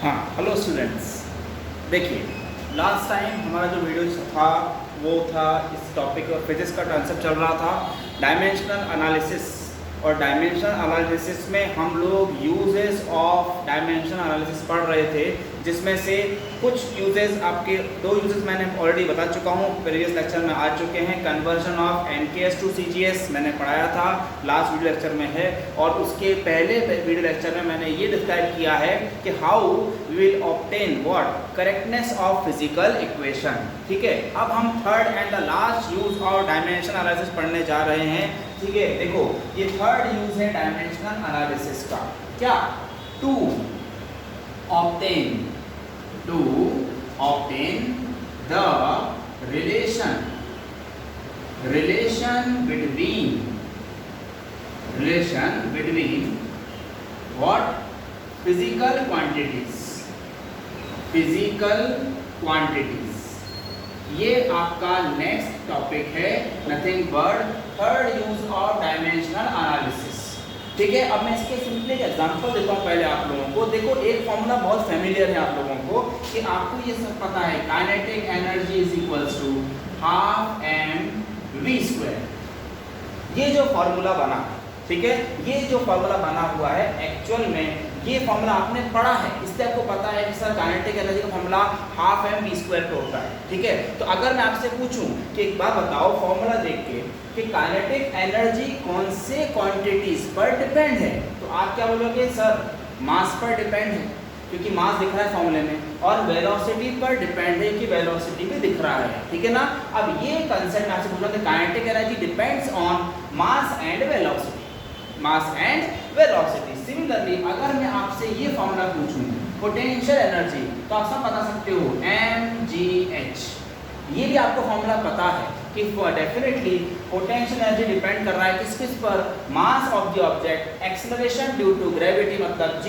हाँ, hello students. देखिए, last time हमारा जो वीडियो था वो था इस टॉपिक और फिजिक्स का कॉन्सेप्ट चल रहा था डायमेंशनल एनालिसिस। और डायमेंशनल एनालिसिस में हम लोग यूजेस ऑफ डायमेंशनल एनालिसिस पढ़ रहे थे, जिसमें से कुछ यूजेस आपके दो यूजेस मैंने ऑलरेडी बता चुका हूँ, प्रीवियस लेक्चर में आ चुके हैं। Conversion of MKS to CGS मैंने पढ़ाया था, लास्ट वीडियो लेक्चर में है। और उसके पहले वीडियो लेक्चर में मैंने ये डिस्क्राइब किया है कि how we will obtain what correctness of physical equation. ठीक है, अब हम third and the last use of dimensional analysis पढ़ने जा रहे हैं। ठीक है, देखो ये थर्ड यूज है डायमेंशनल एनालिसिस का। क्या? To obtain the relation between what physical quantities। ये आपका नेक्स्ट टॉपिक है, nothing but third use of dimensional analysis. ठीक है, अब मैं इसके सिंपली एक एग्जांपल देता हूँ पहले आप लोगों को। देखो, एक फॉर्मूला बहुत फेमिलियर है आप लोगों को कि आपको ये सब पता है, kinetic energy is equals to half mv²। ये जो फॉर्मूला बना, ठीक है, ये जो फॉर्मूला बना हुआ है एक्चुअल में ये फॉर्मूला आपने पढ़ा है, इससे आपको पता है कि सर काइनेटिक एनर्जी का फॉर्मूला हाफ mv² पे होता है। ठीक है, तो अगर मैं आपसे पूछूं कि एक बात बताओ फॉर्मूला देख के कि काइनेटिक एनर्जी कौन से क्वांटिटीज पर डिपेंड है, तो आप क्या बोलोगे? सर मास पर डिपेंड है, क्योंकि मास दिख रहा है फॉर्मूले में, और वेलोसिटी पर डिपेंड है कि वेलोसिटी भी दिख रहा है। ठीक है ना। अब ये कंसेप्ट मैं आपसे पूछ रहा हूं कि kinetic energy depends on mass and velocity, mass and velocity. Similarly अगर मैं आपसे ये फॉर्मूला पूछूं पोटेंशियल एनर्जी, तो आप सब बता सकते हो mgh। ये भी आपको फॉर्मूला पता है कि डेफिनेटली पोटेंशियल एनर्जी डिपेंड कर रहा है किस पर? Mass of the object, acceleration due to gravity मतलब g,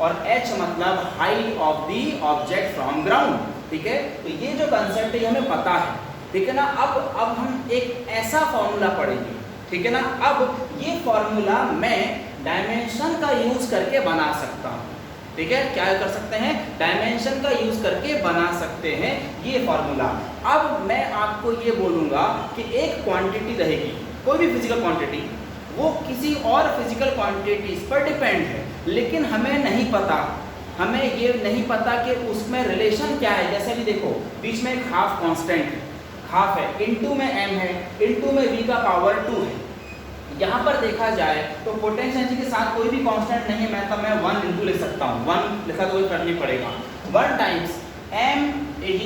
और h मतलब height of the object from ground. ठीक है, तो ये जो कंसेप्ट है ये हमें पता है। ठीक है ना। अब हम एक ऐसा फॉर्मूला पढ़ेंगे, ठीक है ना। अब ये फॉर्मूला मैं डायमेंशन का यूज करके बना सकता हूँ। ठीक है, क्या कर सकते हैं? डायमेंशन का यूज करके बना सकते हैं ये फॉर्मूला। अब मैं आपको ये बोलूंगा कि एक क्वांटिटी रहेगी, कोई भी फिजिकल क्वांटिटी, वो किसी और फिजिकल क्वांटिटीज पर डिपेंड है, लेकिन हमें नहीं पता, हमें ये नहीं पता कि उसमें रिलेशन क्या है। जैसे भी देखो, बीच में एक हाफ कांस्टेंट है, हाफ है, इनटू में m है, इनटू में v का पावर 2 है। यहाँ पर देखा जाए तो पोटेंशियल एनर्जी के साथ कोई भी कांस्टेंट नहीं है, मैं तब मैं 1 इंटू लिख सकता हूँ, 1 लिखा तो कोई फर्क नहीं पड़ेगा। 1 टाइम्स mgh,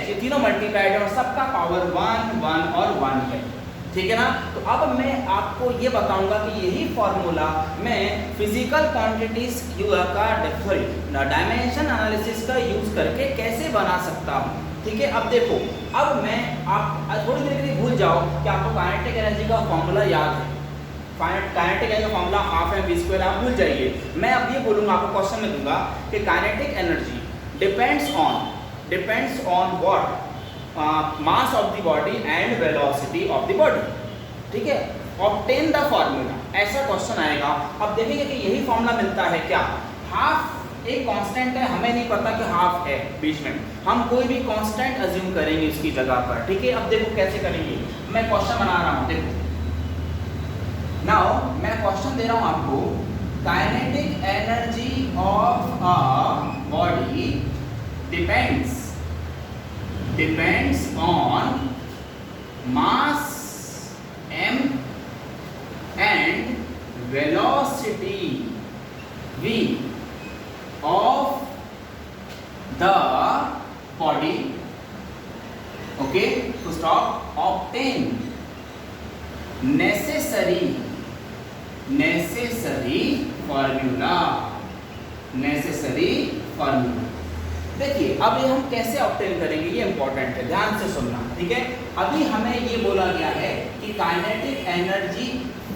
ये तीनों मल्टीप्लाइड है और सबका पावर 1 1 और 1 है। ठीक है ना। तो अब मैं आपको ये बताऊंगा कि यही फॉर्मूला मैं फिजिकल क्वांटिटीज का डायमेंशन एनालिसिस का यूज करके कैसे बना सकता हूँ। ठीक है, अब देखो, अब मैं आप थोड़ी देर के लिए भूल जाओ कि आपको काइनेटिक एनर्जी का फॉर्मूला याद है। काइनेटिक एनर्जी का फॉर्मूला हाफ mv², आप भूल जाइए। मैं अब ये बोलूँगा, आपको क्वेश्चन में दूंगा कि kinetic energy depends on what mass of the body and velocity of the body. ठीक है, ऑब्टेन द फॉर्मूला, ऐसा क्वेश्चन आएगा। अब देखेंगे कि यही फॉर्मूला मिलता है क्या? हाफ एक कांस्टेंट है, हमें नहीं पता कि हाफ है बीच में, हम कोई भी कांस्टेंट अज्यूम करेंगे उसकी जगह पर। ठीक है, अब देखो कैसे करेंगे, मैं क्वेश्चन बना रहा हूँ। देखो नाउ मैं क्वेश्चन दे रहा हूँ आपको, kinetic energy of a body depends on mass m and velocity v of the body, okay, to stop, obtain necessary formula। देखिए, अब ये हम कैसे ऑब्टेन करेंगे ये इंपॉर्टेंट है, ध्यान से सुनना। ठीक है, अभी हमें ये बोला गया है कि काइनेटिक एनर्जी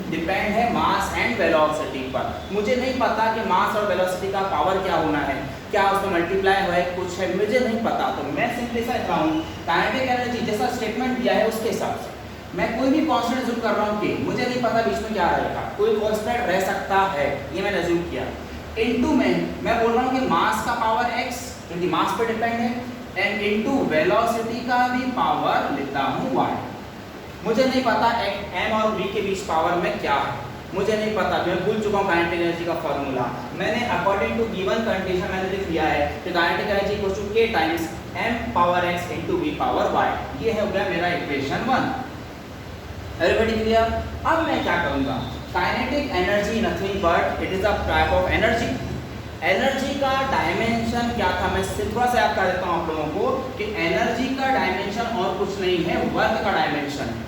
डिपेंड है मास एंड वेलोसिटी पर। मुझे नहीं पता कि मास और वेलोसिटी का पावर क्या होना है, क्या उसमें मल्टीप्लाई है, कुछ है, मुझे नहीं पता। तो मैं सिंपली सा लिखता हूँ काइनेटिक एनर्जी जैसा स्टेटमेंट दिया है उसके हिसाब से मैं कोई भी कांस्टेंट अज्यूम कर रहा हूँ कि मुझे नहीं पता बीच में क्या रहेगा, कोई कांस्टेंट रह सकता है, ये मैंने अज्यूम किया। इनटू में मैं बोल रहा हूँ कि मास का पावर x क्योंकि मास पे डिपेंड है, एंड इनटू वेलोसिटी का भी पावर लेता हूँ y। मुझे नहीं पता m और v के बीच पावर में क्या है, मुझे नहीं पता, मैं भूल चुका हूँ काइनेटिक एनर्जी का फॉर्मूला। मैंने अकॉर्डिंग टू गिवन कंडीशन मैंने लिख लिया है कि kinetic energy equals to k times m power x into v power y। ये है हो गया मेरा इक्वेशन 1। Everybody clear? अब मैं क्या करूँगा, kinetic energy nothing but it is a type of energy. Energy का डायमेंशन क्या था, मैं थोड़ा सा याद कर देता हूँ आप लोगों को कि एनर्जी का डायमेंशन और कुछ नहीं है, वर्क का डायमेंशन है।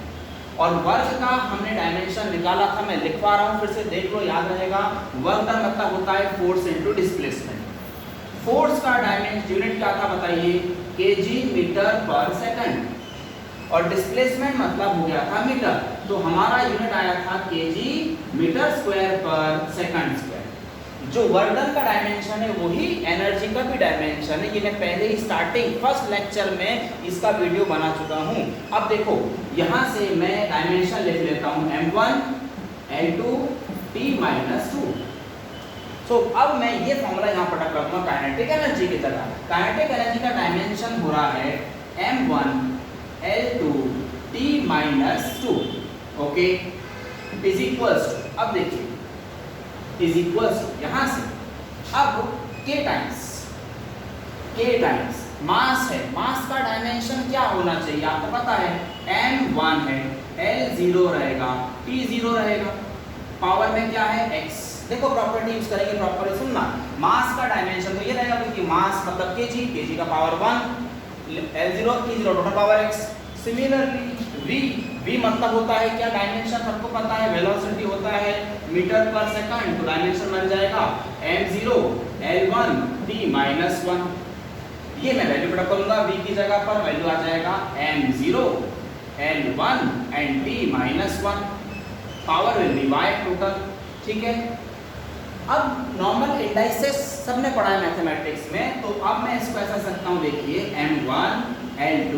और वर्क का हमने डायमेंशन निकाला था, मैं लिखवा रहा हूँ फिर से देख लो, याद रहेगा। वर्क का मतलब होता है फोर्स इनटू डिस्प्लेसमेंट। फोर्स का डायमेंशन यूनिट क्या था बताइए, केजी मीटर पर सेकंड, और डिस्प्लेसमेंट मतलब हो गया था मीटर, तो हमारा यूनिट आया था केजी मीटर स्क्वायर पर सेकंड स्क्वायर। जो वर्क डन का डायमेंशन है वही एनर्जी का भी डायमेंशन है। ये मैं पहले ही स्टार्टिंग फर्स्ट लेक्चर में इसका वीडियो बना चुका हूँ। अब देखो यहाँ से मैं डायमेंशन लिख लेता हूँ m1 L2 T - 2। सो अब मैं ये फॉर्मूला यहाँ पर कर दूंगा काइनेटिक एनर्जी की तरह। काइनेटिक एनर्जी का डायमेंशन हो रहा है m1 L2 T - 2, okay, is equals to, अब देखिए इज इक्वल्स टू यहाँ से अब k टाइम्स मास है, मास का डायमेंशन क्या होना चाहिए आपको पता है, m1 है, L0 रहेगा, T0 रहेगा, पावर में क्या है x। देखो प्रॉपर्टी यूज करेंगे, प्रॉपर्टी सुनना, मास का डायमेंशन तो ये रहेगा क्योंकि मास मतलब kg का पावर 1, L0 T0 total power x। Similarly v मतलब होता है क्या, डायमेंशन सबको पता है, वेलोसिटी होता है मीटर पर सेकंड, तो डायमेंशन बन जाएगा m0 L1 T - 1। ये मैं वैल्यू पुट करूंगा, v की जगह पर वैल्यू आ जाएगा m0 L1 and T - 1, power will be y total, ठीक है। अब नॉर्मल इंडाइसेस सबने पढ़ा है मैथमेटिक्स में, तो अब मैं इसको ऐसा सकता हूँ, देखिए m1 L2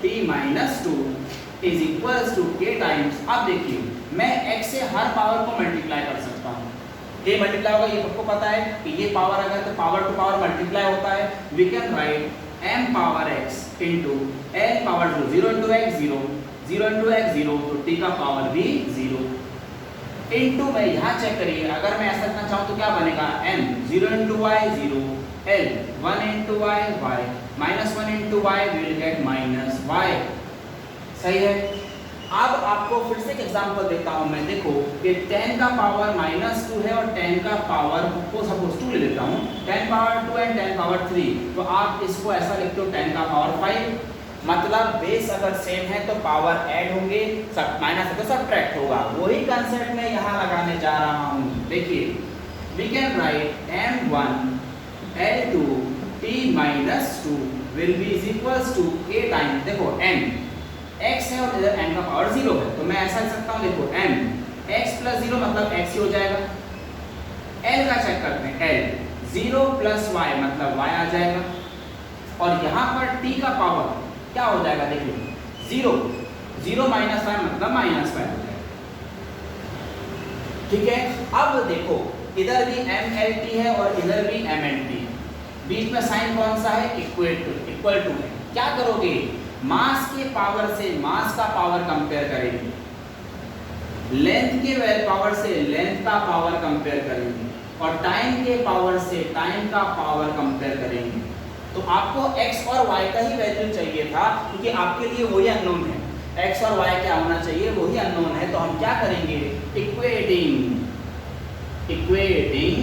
T - 2 is equals to k times, अब देखिए मैं x से हर पावर को मल्टीप्लाई कर सकता हूँ, ये मल्टीप्लाई होगा, ये सबको पता है कि ये पावर अगर तो पावर टू पावर मल्टीप्लाई होता है। We can write m power x into l power 0 into x 0, 0 into x 0, तो t का पावर भी 0 इंटू, मैं यहाँ चेक करिए, अगर मैं ऐसा करना चाहूँ तो क्या बनेगा, m 0 into y 0, l 1 into y y, -1 into y will get -y, सही है। अब आपको फिर से एक एग्जांपल देता हूं मैं, देखो कि 10 का पावर -2 है और 10 का पावर को सपोज 2 ले लेता हूं, 10 पावर 2 एंड 10 पावर 3, तो आप इसको ऐसा लिखते हो 10 का पावर 5, मतलब बेस अगर सेम है तो पावर ऐड होंगे, माइनस है तो सब्ट्रैक्ट होगा। वही कंसेप्ट मैं यहाँ लगाने जा रहा हूँ, देखिए we can write m1 L2 T - 2 will be is equals to k time, देखो m x है और इधर m का पावर 0 है, तो मैं ऐसा लिख सकता हूँ, देखो m x + 0 मतलब x ही हो जाएगा। l का चेक करते हैं, l 0 + y मतलब y आ जाएगा, और यहाँ पर t का पावर क्या हो जाएगा, देखिए 0 0 - y मतलब -y हो जाएगा, ठीक है। अब देखो इधर भी mlt है और इधर भी mnt, बीच में साइन कौन सा है, इक्वल टू है। क्या करोगे, मास के पावर से मास का पावर कंपेयर करेंगे, लेंथ के पावर से लेंथ का पावर कंपेयर करेंगे, और टाइम के पावर से टाइम का पावर कंपेयर करेंगे। तो आपको x और y का ही वैल्यू चाहिए था, क्योंकि आपके लिए वही अननोन है, x और y क्या होना चाहिए, वही अननोन है। तो हम क्या करेंगे, equating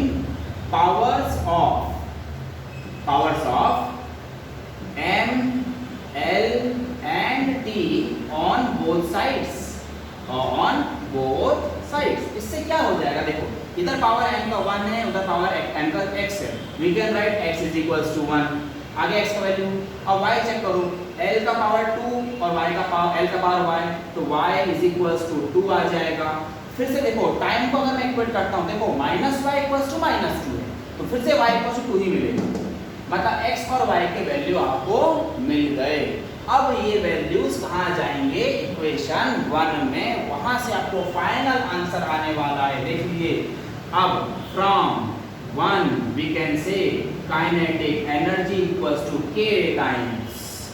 powers of m L and T on both sides, इससे क्या हो जाएगा, देखो इधर पावर m का 1 है, उधर पावर m का x है, वी कैन राइट x = 1, आगे x का वैल्यू, अब y चेक करो, l का पावर 2 और y का पावर l का पावर y, तो y = 2 आ जाएगा। फिर से देखो टाइम को अगर मैं इक्वेट करता हूँ, देखो -y = -2 है, तो फिर से y = 2 ही मिलेगा, मतलब x और y के वैल्यू आपको मिल गए। अब ये वैल्यूज कहाँ जाएंगे, इक्वेशन 1 में, वहां से आपको फाइनल आंसर आने वाला है, देख लीजिए। अब from 1 we can say kinetic energy equals to k times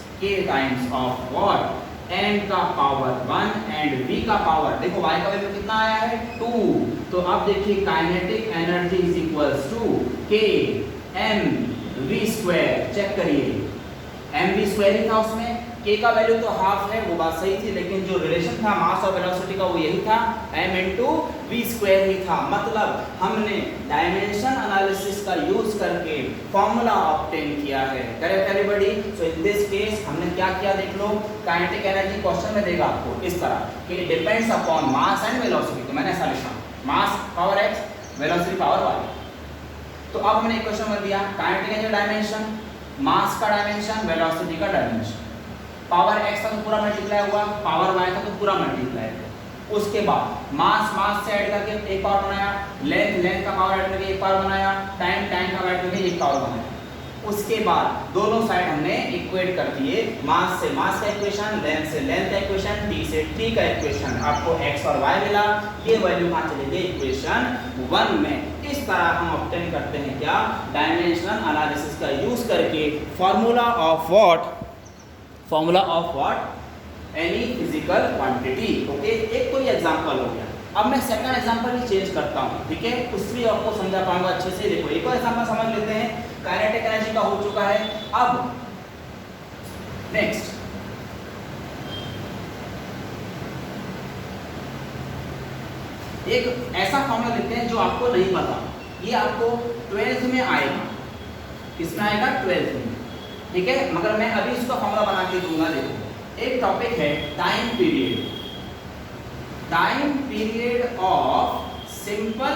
of what, m का पावर 1 एंड v का पावर, देखो y का वैल्यू कितना आया है 2, तो अब देखिए kinetic energy is equals to k m v square, check करिए m v स्क्वायर ही था उसमें, k का वैल्यू तो हाफ है, वो बात सही थी, लेकिन जो रिलेशन था मास और वेलोसिटी का वो यही था, m into v स्क्वायर ही था। मतलब हमने डायमेंशन एनालिसिस का यूज करके फॉर्मूला ऑब्टेन किया है। Correct everybody? So in this case हमने क्या किया देख लो, काइनेटिक एनर्जी क्वेश्चन में देगा आपको इस तरह कि it depends upon mass and velocity, तो मैंने ऐसा लिखा mass power x velocity power y। तो अब हमने क्वेश्चन में दिया काइनेटिक एनर्जी डायमेंशन, मास का डायमेंशन, वेलोसिटी का डायमेंशन, पावर x का तो पूरा मल्टीप्लाई हुआ, पावर y का तो पूरा मल्टीप्लाई हुआ। उसके बाद मास से ऐड करके एक पावर बनाया, लेंथ का पावर ऐड करके एक पावर बनाया, टाइम का ऐड करके एक पावर बनाया। उसके बाद दोनों साइड हमने इक्वेट कर दिए, मास से मास का इक्वेशन, लेंथ से लेंथ का इक्वेशन, t से t का इक्वेशन, आपको x और y मिला, ये वैल्यू कहाँ चली गई इक्वेशन 1 में। इस तरह हम ऑब्टेन करते हैं क्या, डायमेंशनल एनालिसिस का यूज करके formula of what, any physical quantity. Okay, एक तो ये एग्जांपल हो गया। अब मैं सेकंड एग्जांपल भी चेंज करता हूँ, ठीक है, उससे आपको समझा पाऊंगा अच्छे से। देखो एक और एग्जांपल समझ लेते हैं, काइनेटिक एनर्जी का हो चुका है। अब नेक्स्ट एक ऐसा फॉर्मूला लेते हैं जो आपको नहीं पता, ये आपको 12th में आएगा। किसमें आएगा? 12th में, ठीक है, मगर मैं अभी इसका फॉर्मूला बना के दूंगा। देखो एक टॉपिक है time period of simple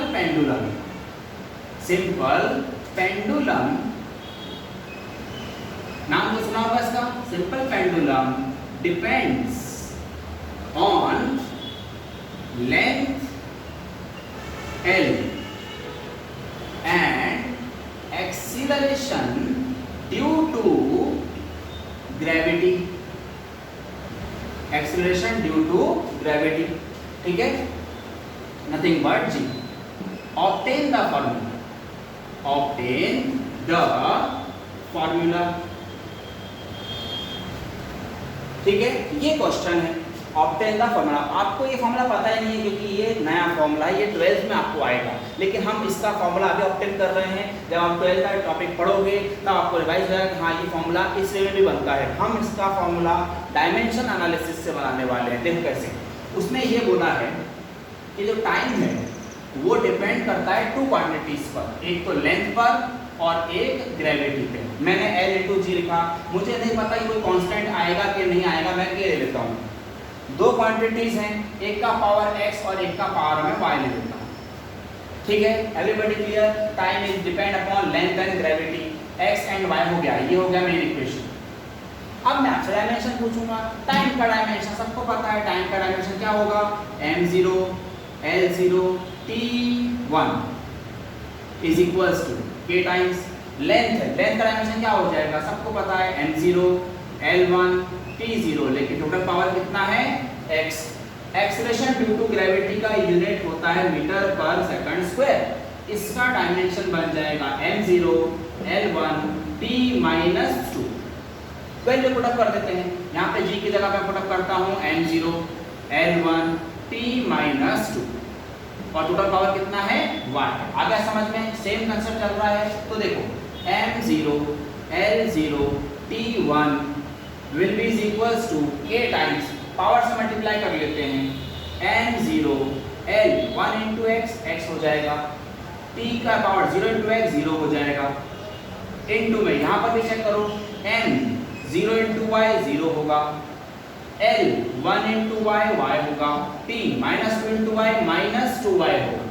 pendulum, नाम तो सुना होगा इसका, simple pendulum depends on length L and acceleration due to gravity, ठीक है, nothing but G। Obtain the formula, ठीक है, ये क्वेश्चन है, ऑब्टेन द फॉर्मूला। आपको ये फॉर्मूला पता ही नहीं है क्योंकि ये नया फॉर्मूला है, ये 12th में आपको आएगा, लेकिन हम इसका फॉर्मूला अभी ऑब्टेन कर रहे हैं। जब आप 12th का टॉपिक पढ़ोगे तब आपको रिवाइज होगा कि हाँ ये फॉर्मूला इस वे में भी बनता है। हम इसका फॉर्मूला डायमेंशन एनालिसिस से बनाने वाले हैं। देखो कैसे, उसने ये बोला है कि जो टाइम है वो डिपेंड करता है 2 क्वांटिटीज पर, एक तो लेंथ पर और एक ग्रेविटी पे। मैंने L into G लिखा, मुझे नहीं पता कि कोई कांस्टेंट आएगा कि नहीं आएगा, मैं के ले लेता हूँ। 2 क्वांटिटीज हैं, एक का पावर x और एक का पावर मैं y ले लेता हूँ, ठीक है, everybody clear? Time is depend upon length and gravity, x and y हो गया, ये हो गया मेन इक्वेशन। अब मैं आपसे डायमेंशन पूछूंगा, टाइम का डायमेंशन सबको पता है, टाइम का डायमेंशन क्या होगा, m0 L0 t1 is equals to k times length है, लेंथ का डायमेंशन क्या हो जाएगा, सबको पता है m0 L1 t0, लेकिन टोटल पावर कितना है x। Acceleration due to gravity का यूनिट होता है मीटर पर सेकंड स्क्वायर, इसका डायमेंशन बन जाएगा m0 L1 t-2। Value put up कर देते हैं, यहाँ पे g की जगह पे पुट अप करता हूँ m0 L1 t-2 और टोटल पावर कितना है y। आ गया समझ में? सेम कंसेप्ट चल रहा है। तो देखो m0 L0 t1 will be is equals to k times power से मल्टीप्लाई कर लेते हैं, m0 L 1 into x हो जाएगा, t का पावर 0 into x 0 हो जाएगा, इनटू में यहाँ पर भी चेक करो, m 0 into y 0 होगा, L 1 into y y होगा, t -2 into y -2y होगा।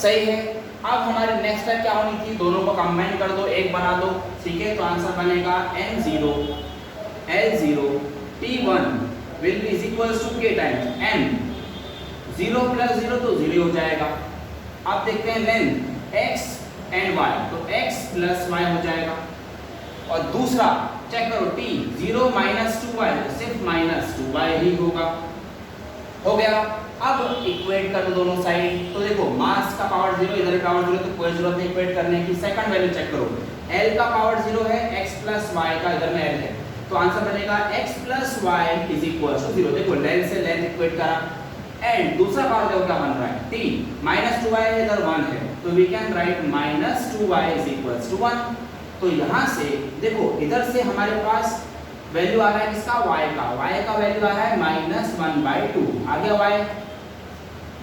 सही है। अब हमारी नेक्स्ट स्टेप क्या होनी थी, दोनों को कंबाइन कर दो, एक बना दो, ठीक है, तो आंसर बनेगा m0 L0 t1 will be is equals to k times m 0 plus 0 तो 0 हो जाएगा। अब देखते हैं लेंथ x एंड y, तो x plus y हो जाएगा, और दूसरा चेक करो t 0 -2y तो सिर्फ -2y ही होगा। हो गया। अब इक्वेट कर दो दोनों साइड। तो देखो मास का पावर 0, इधर का पावर 0, तो कोई जरूरत नहीं इक्वेट करने की। सेकंड वैल्यू चेक करो, L का पावर 0 है, x प्लस y का इधर में L है, तो आंसर बनेगा x plus y is equal to 0। देखो लेंथ से लेंथ इक्वेट करा। एंड दूसरा पावर देखो क्या बन रहा है, t माइनस 2y इधर 1 है, तो we can write minus 2y is equal to 1। तो यहाँ से देखो इधर से हमारे पास वैल्यू आ रहा है किसका, y का। y का वैल्यू आ रहा है -1/2। आ गया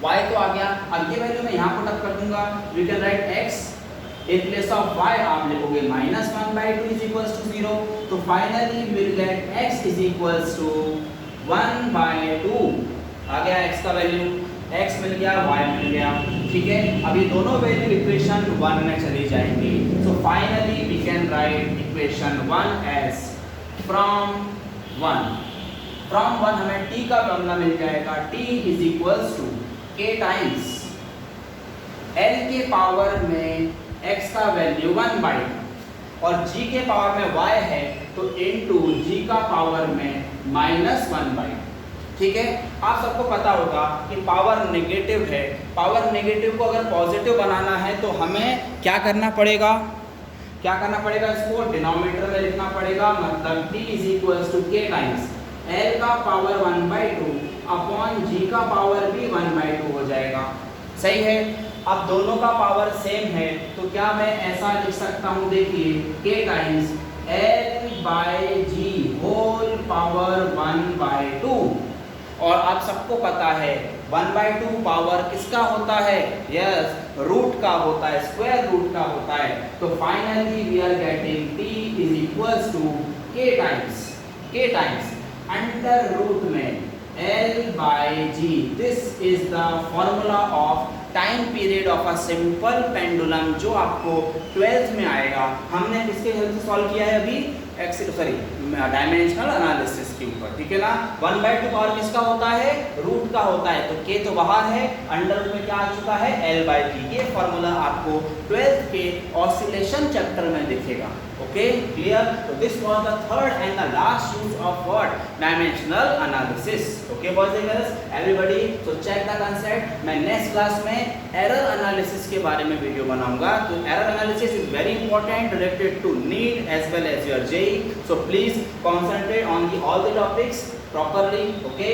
y तो आ गया। अब ये वैल्यू मैं यहाँ पुट अप कर दूंगा। We can write x in place of y आप लिखोगे -1/2 is equals to 0। तो finally we will get x is equals to 1/2। आ गया x का वैल्यू, x मिल गया, y मिल गया। ठीक है, अब ये दोनों वैल्यू इक्वेशन 1 में चली जाएंगी। So finally we can write equation 1 as from 1 हमें t का फॉर्मूला मिल जाएगा, t is equals to k times l के पावर में x का वैल्यू 1/2 और g के पावर में y है तो इनटू g का पावर में -1/2। ठीक है, आप सबको पता होगा कि पावर नेगेटिव है, पावर नेगेटिव को अगर पॉजिटिव बनाना है तो हमें क्या करना पड़ेगा, इसको डिनोमिनेटर में लिखना पड़ेगा। मतलब t is equals to k times l का पावर 1/2 अपॉन g का पावर भी 1/2 हो जाएगा। सही है, अब दोनों का पावर सेम है तो क्या मैं ऐसा लिख सकता हूँ, देखिए k times l/g whole power 1/2। और आप सबको पता है 1/2 पावर किसका होता है, यस रूट का होता है, स्क्वायर रूट का होता है। तो finally we are getting t is equals to k times under root में l/g। This is the formula of time period of a simple pendulum जो आपको 12th में आएगा। हमने किसके हेल्प से सॉल्व किया है अभी, डायमेंशनल एनालिसिस के ऊपर। ठीक है ना, 1/2 पावर किसका होता है, रूट का होता है, तो k तो बाहर है, अंडर रूट में क्या आ चुका है, l/g। ये फॉर्मूला आपको 12th के ऑसिलेशन चैप्टर में दिखेगा। Okay clear. तो this was the third and the last use of what, dimensional analysis. Okay boys and girls everybody, so check the concept. मैं नेक्स्ट क्लास में एरर एनालिसिस के बारे में वीडियो बनाऊंगा। तो error analysis is very important related to NEET as well as your JEE. So please concentrate on all the topics properly. Okay.